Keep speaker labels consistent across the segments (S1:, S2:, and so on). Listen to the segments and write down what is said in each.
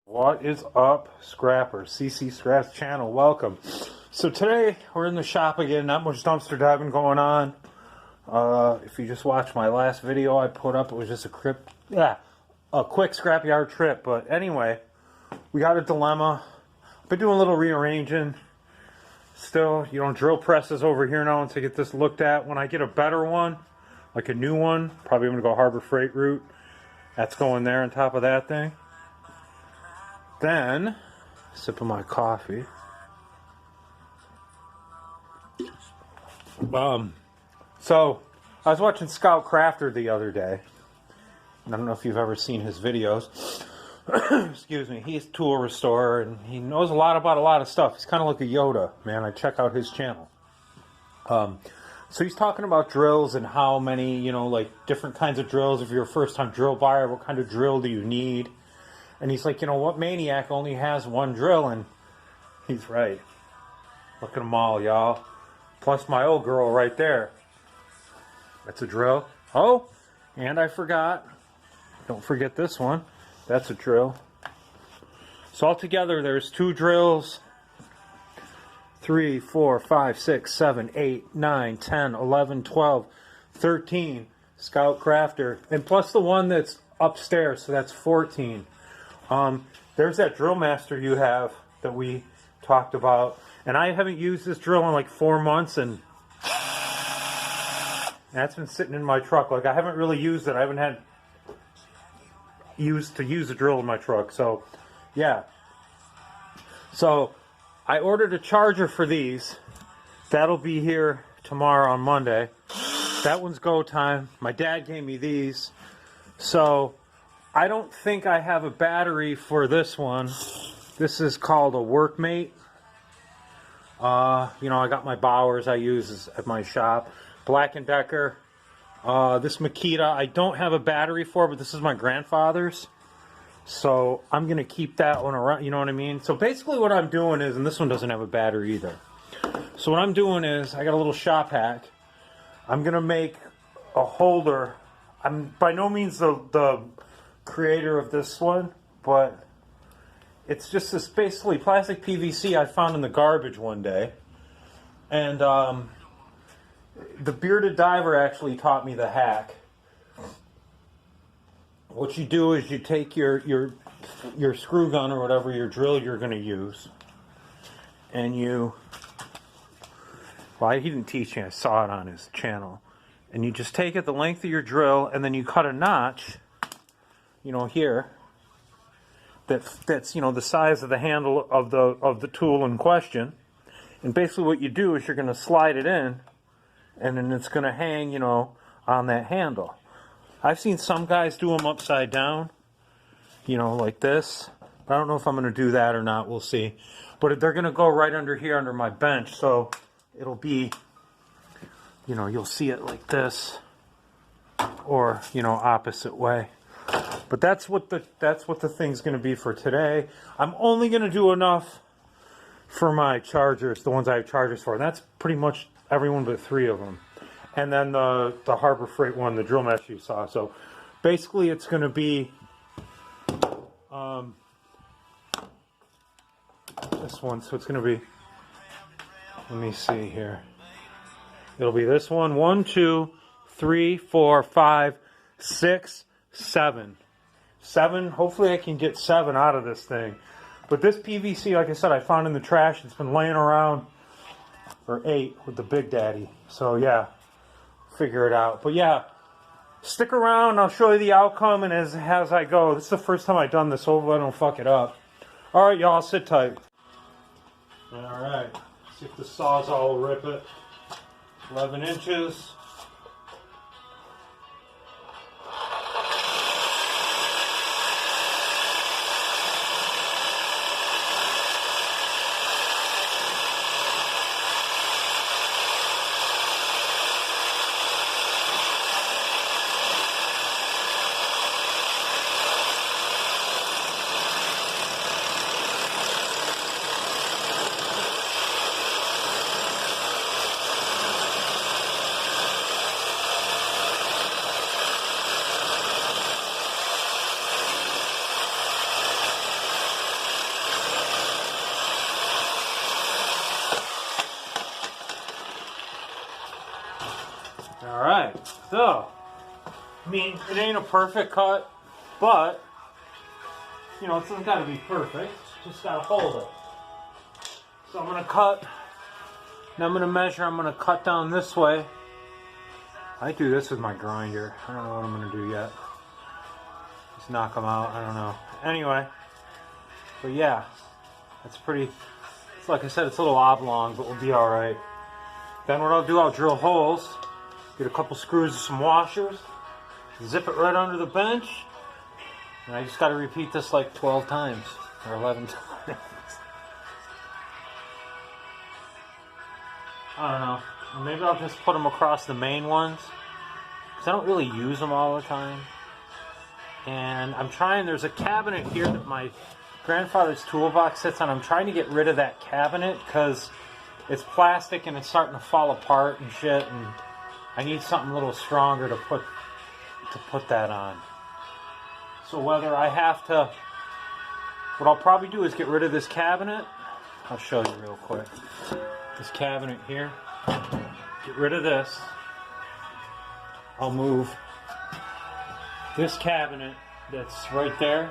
S1: What is up, Scrappers? CC Scraps channel, welcome. So today we're in the shop again. Not much dumpster diving going on. If you just watched my last video I put up, it was just a quick scrapyard trip. But anyway, we got a dilemma. I've been doing a little rearranging. Still, drill presses over here now to get this looked at. When I get a better one, like a new one, probably going to go Harbor Freight route. That's going there on top of that thing. Then, sipping my coffee. So, I was watching Scout Crafter the other day. I don't know if you've ever seen his videos. Excuse me. He's a tool restorer, and he knows a lot about a lot of stuff. He's kind of like a Yoda, man. I check out his channel. So he's talking about drills and how many, different kinds of drills. If you're a first-time drill buyer, what kind of drill do you need? And he's like, what maniac only has one drill? And he's right. Look at them all, y'all. Plus my old girl right there. That's a drill. Oh, and I forgot. Don't forget this one. That's a drill. So altogether, there's 2 drills. 3, 4, 5, 6, 7, 8, 9, 10, 11, 12, 13. Scout Crafter. And plus the one that's upstairs, so that's 14. There's that Drill Master you have that we talked about, and I haven't used this drill in like 4 months, and that's been sitting in my truck. Like, I haven't really used it. I haven't had to use a drill in my truck. So yeah, so I ordered a charger for these. That'll be here tomorrow on Monday. That one's go time. My dad gave me these, so I don't think I have a battery for this one. This is called a Workmate. I got my Bowers I use at my shop. Black & Decker. This Makita I don't have a battery for, but this is my grandfather's. So I'm going to keep that one around, you know what I mean? So basically what I'm doing is, and this one doesn't have a battery either. So what I'm doing is, I got a little shop hack. I'm going to make a holder. I'm by no means the creator of this one, but it's just this basically plastic PVC I found in the garbage one day. And the bearded diver actually taught me the hack. What you do is you take your screw gun or whatever your drill you're going to use, and he didn't teach me, I saw it on his channel, and you just take it the length of your drill, and then you cut a notch here, that's the size of the handle of the tool in question. And basically what you do is you're going to slide it in, and then it's going to hang, on that handle. I've seen some guys do them upside down, like this. I don't know if I'm going to do that or not. We'll see. But they're going to go right under here, under my bench. So it'll be, you'll see it like this, or, opposite way. But that's what the thing's going to be for today. I'm only going to do enough for my chargers, the ones I have chargers for. And that's pretty much everyone but 3 of them. And then the Harbor Freight one, the Drill Master you saw. So basically it's going to be this one. So it's going to be, let me see here. It'll be this one. 1, 2, 3, 4, 5, 6, 7. 7. Hopefully I can get 7 out of this thing. But this PVC, like I said, I found in the trash. It's been laying around, or 8 with the Big Daddy. So yeah, figure it out. But yeah, stick around. I'll show you the outcome, and as I go. This is the first time I've done this. Hopefully I don't fuck it up. All right, y'all, sit tight. All right, see if the Sawzall will rip it. 11 inches. go. I mean, it ain't a perfect cut, but, you know, it's not got to be perfect. Just got to hold it. So I'm going to cut, and I'm going to measure. I'm going to cut down this way. I do this with my grinder. I don't know what I'm going to do yet. Just knock them out. I don't know. Anyway, but yeah, that's pretty, it's like I said, it's a little oblong, but we'll be all right. Then what I'll do, I'll drill holes, get a couple screws and some washers, zip it right under the bench, and I just got to repeat this like 12 times or 11 times. I don't know. Or maybe I'll just put them across the main ones, because I don't really use them all the time. And I'm trying, there's a cabinet here that my grandfather's toolbox sits on. I'm trying to get rid of that cabinet because it's plastic and it's starting to fall apart and shit, and I need something a little stronger to put that on. So whether I have to, what I'll probably do is get rid of this cabinet. I'll show you real quick. This cabinet here. Get rid of this. I'll move this cabinet that's right there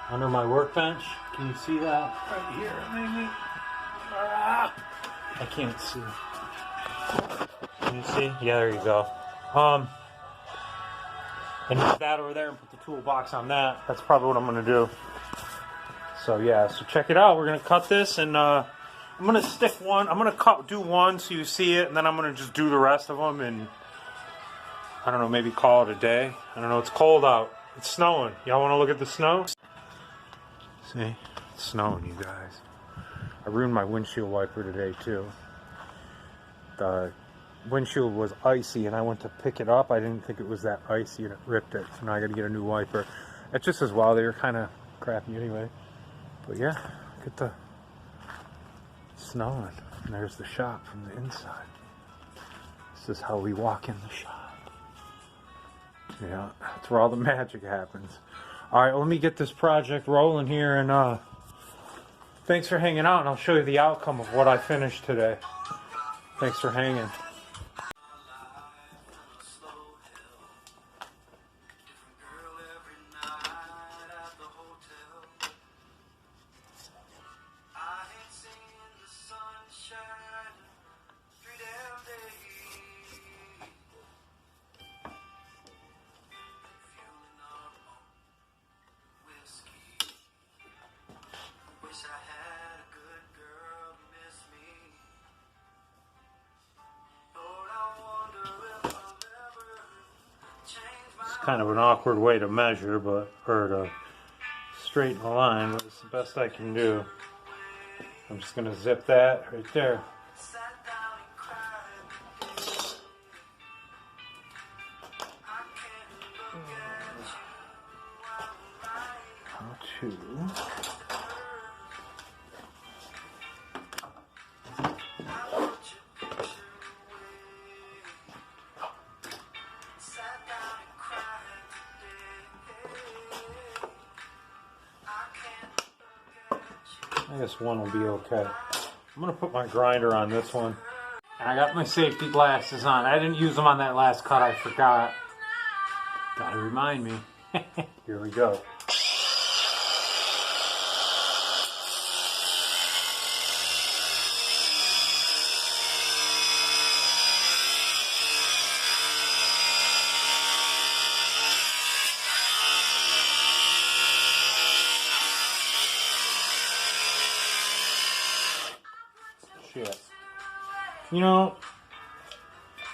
S1: under my workbench. Can you see that? Right here, maybe. I can't see. Can you see? Yeah, there you go. And move that over there and put the toolbox on that. That's probably what I'm going to do. So yeah, so check it out. We're going to cut this, and I'm going to stick one. I'm going to do one so you see it, and then I'm going to just do the rest of them, and I don't know, maybe call it a day. I don't know, it's cold out. It's snowing. Y'all want to look at the snow? See? It's snowing, you guys. I ruined my windshield wiper today, too. The windshield was icy, and I went to pick it up. I didn't think it was that icy, and it ripped it. So now I got to get a new wiper. It's just as well. They were kind of crappy anyway. But yeah, look at the snowing. And there's the shop from the inside. This is how we walk in the shop. Yeah, that's where all the magic happens. Alright, let me get this project rolling here, and thanks for hanging out, and I'll show you the outcome of what I finished today. Thanks for hanging. Kind of an awkward way to measure, or to straighten the line, but it's the best I can do. I'm just going to zip that right there. How to... I guess one will be okay. I'm going to put my grinder on this one. And I got my safety glasses on. I didn't use them on that last cut. I forgot. Gotta remind me. Here we go. Shit. You know,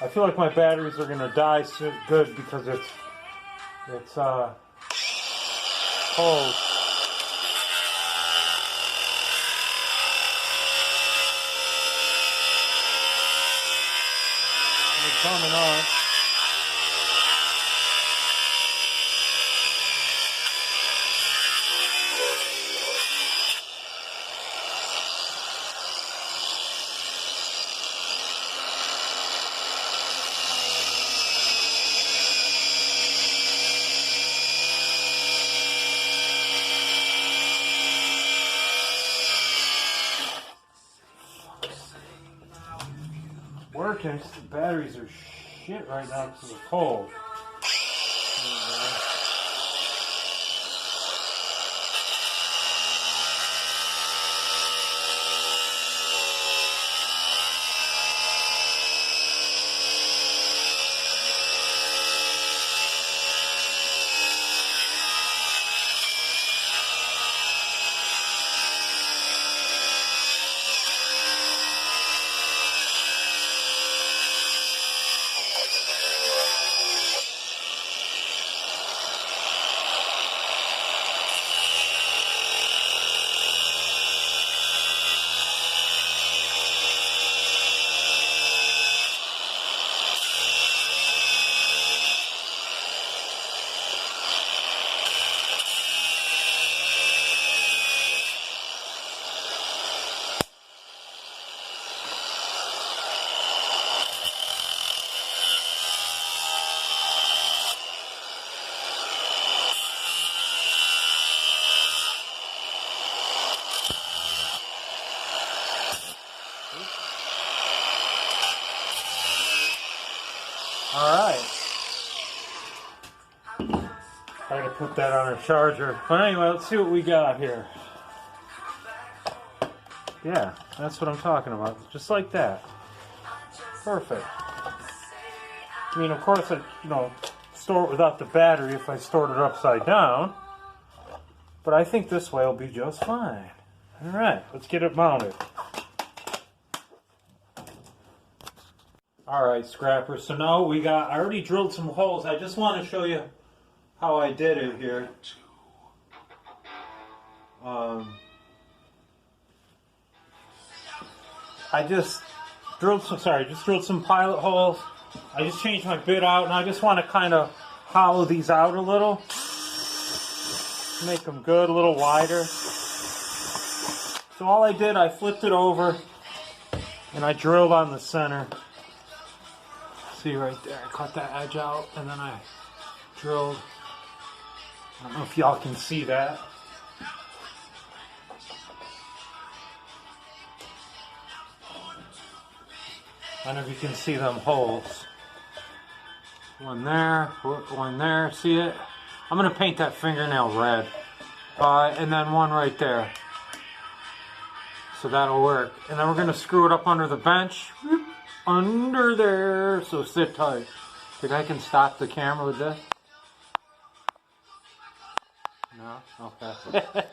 S1: I feel like my batteries are gonna die so good because it's cold. It's coming on. Working, the batteries are shit right now because of the cold. Alright. Try to put that on our charger. But anyway, let's see what we got here. Yeah, that's what I'm talking about. Just like that. Perfect. I mean, of course, I store it without the battery if I stored it upside down. But I think this way will be just fine. Alright, let's get it mounted. Alright, scrappers, so now I already drilled some holes. I just want to show you how I did it here. I just drilled some pilot holes. I just changed my bit out, and I just want to kind of hollow these out a little. Make them good, a little wider. So all I did, I flipped it over, and I drilled on the center. See right there, I cut that edge out, and then I drilled. I don't know if y'all can see that. I don't know if you can see them holes. One there, see it? I'm going to paint that fingernail red. And then one right there. So that'll work. And then we're going to screw it up under the bench. Under there. So sit tight. Think I can stop the camera with this? No? Okay.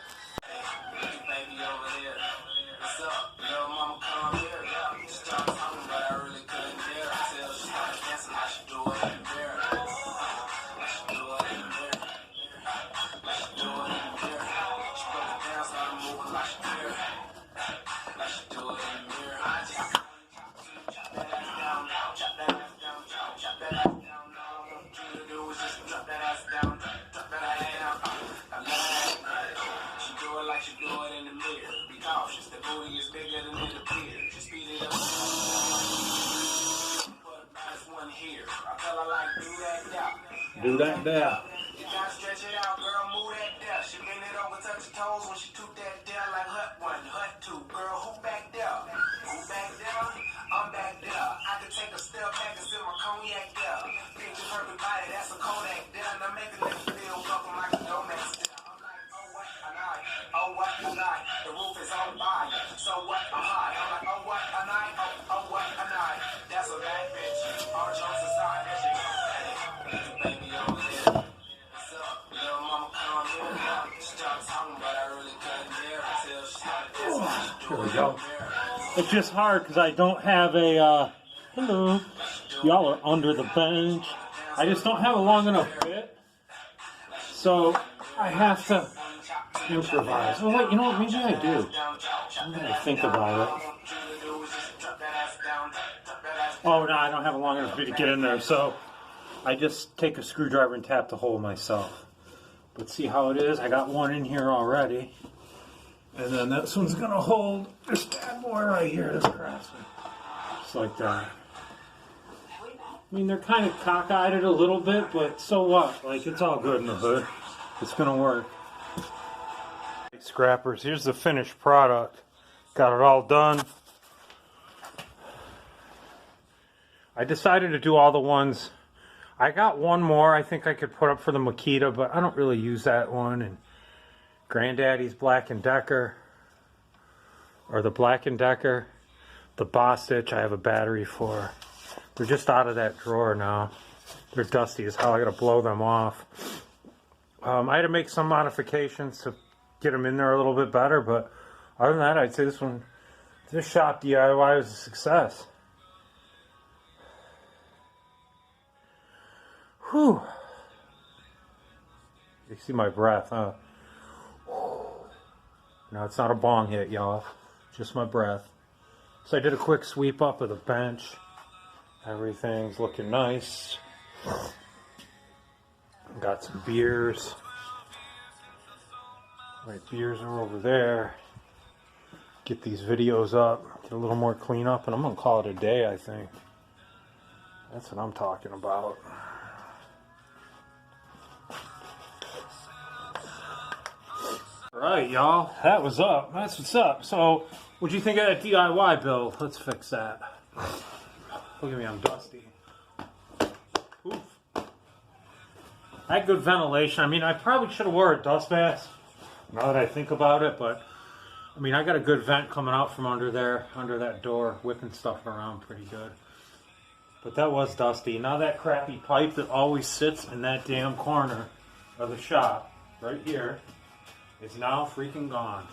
S1: Do that there. You gotta stretch it out, girl, move that there. She bend it over, touch her toes when she toot that there like hut one, hut two. Girl, who back there? Who back there? I'm back there. I could take a step back and sip my cognac there. Picture perfect body, that's a Kodak there. And I'm making them feel welcome like a Domex there. I'm like, oh what a night, oh what a night. The roof is on fire, so what I'm high. I'm like, oh what a night, oh what a night. That's a bad bitch. All jokes aside, that shit. There we go. It's just hard because I don't have a, hello, y'all are under the bench. I just don't have a long enough bit, so I have to improvise. Well, wait, you know what, maybe I do. I'm going to think about it. Oh, no, I don't have a long enough bit to get in there, so I just take a screwdriver and tap the hole myself. But see how it is? I got one in here already. And then this one's going to hold this bad boy right here, this Craftsman. Just like that. I mean, they're kind of cockeyed it a little bit, but so what? Like, it's all good in the hood. It's going to work. Hey, scrappers, here's the finished product. Got it all done. I decided to do all the ones. I got one more I think I could put up for the Makita, but I don't really use that one. And Granddaddy's Black & Decker, or the Black & Decker. The Bostitch I have a battery for. They're just out of that drawer now. They're dusty as hell. I gotta blow them off. I had to make some modifications to get them in there a little bit better, but other than that, I'd say this shop DIY was a success. Whew. You see my breath, huh? No, it's not a bong hit, y'all. Just my breath. So I did a quick sweep up of the bench. Everything's looking nice. Got some beers. My beers are over there. Get these videos up. Get a little more cleanup, and I'm going to call it a day, I think. That's what I'm talking about. Alright, y'all. That was up. That's what's up. So, what'd you think of that DIY bill? Let's fix that. Look at me, I'm dusty. Oof. I had good ventilation. I mean, I probably should have wore a dust mask, now that I think about it, but I mean, I got a good vent coming out from under there, under that door, whipping stuff around pretty good. But that was dusty. Now that crappy pipe that always sits in that damn corner of the shop, right here, is now freaking gone.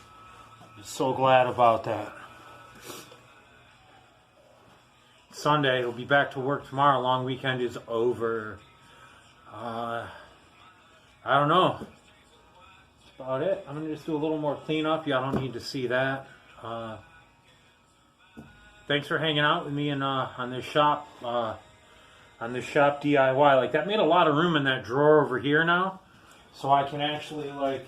S1: I'm so glad about that. Sunday, he'll be back to work tomorrow. Long weekend is over. I don't know. That's about it. I'm going to just do a little more cleanup. Y'all don't need to see that. Thanks for hanging out with me and on this shop DIY. Like, that made a lot of room in that drawer over here now. So I can actually, like,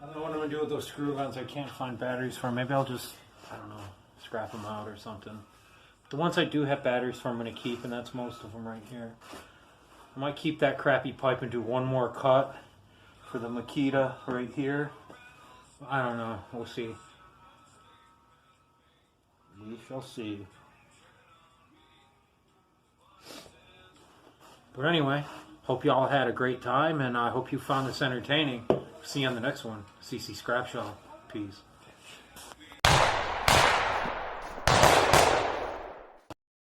S1: I don't know what I'm going to do with those screw guns. I can't find batteries for them. Maybe I'll just, I don't know, scrap them out or something. The ones I do have batteries for, I'm going to keep, and that's most of them right here. I might keep that crappy pipe and do one more cut for the Makita right here. I don't know. We'll see. We shall see. But anyway, hope y'all had a great time, and I hope you found this entertaining. See you on the next one. CC Scrap Shop. Peace.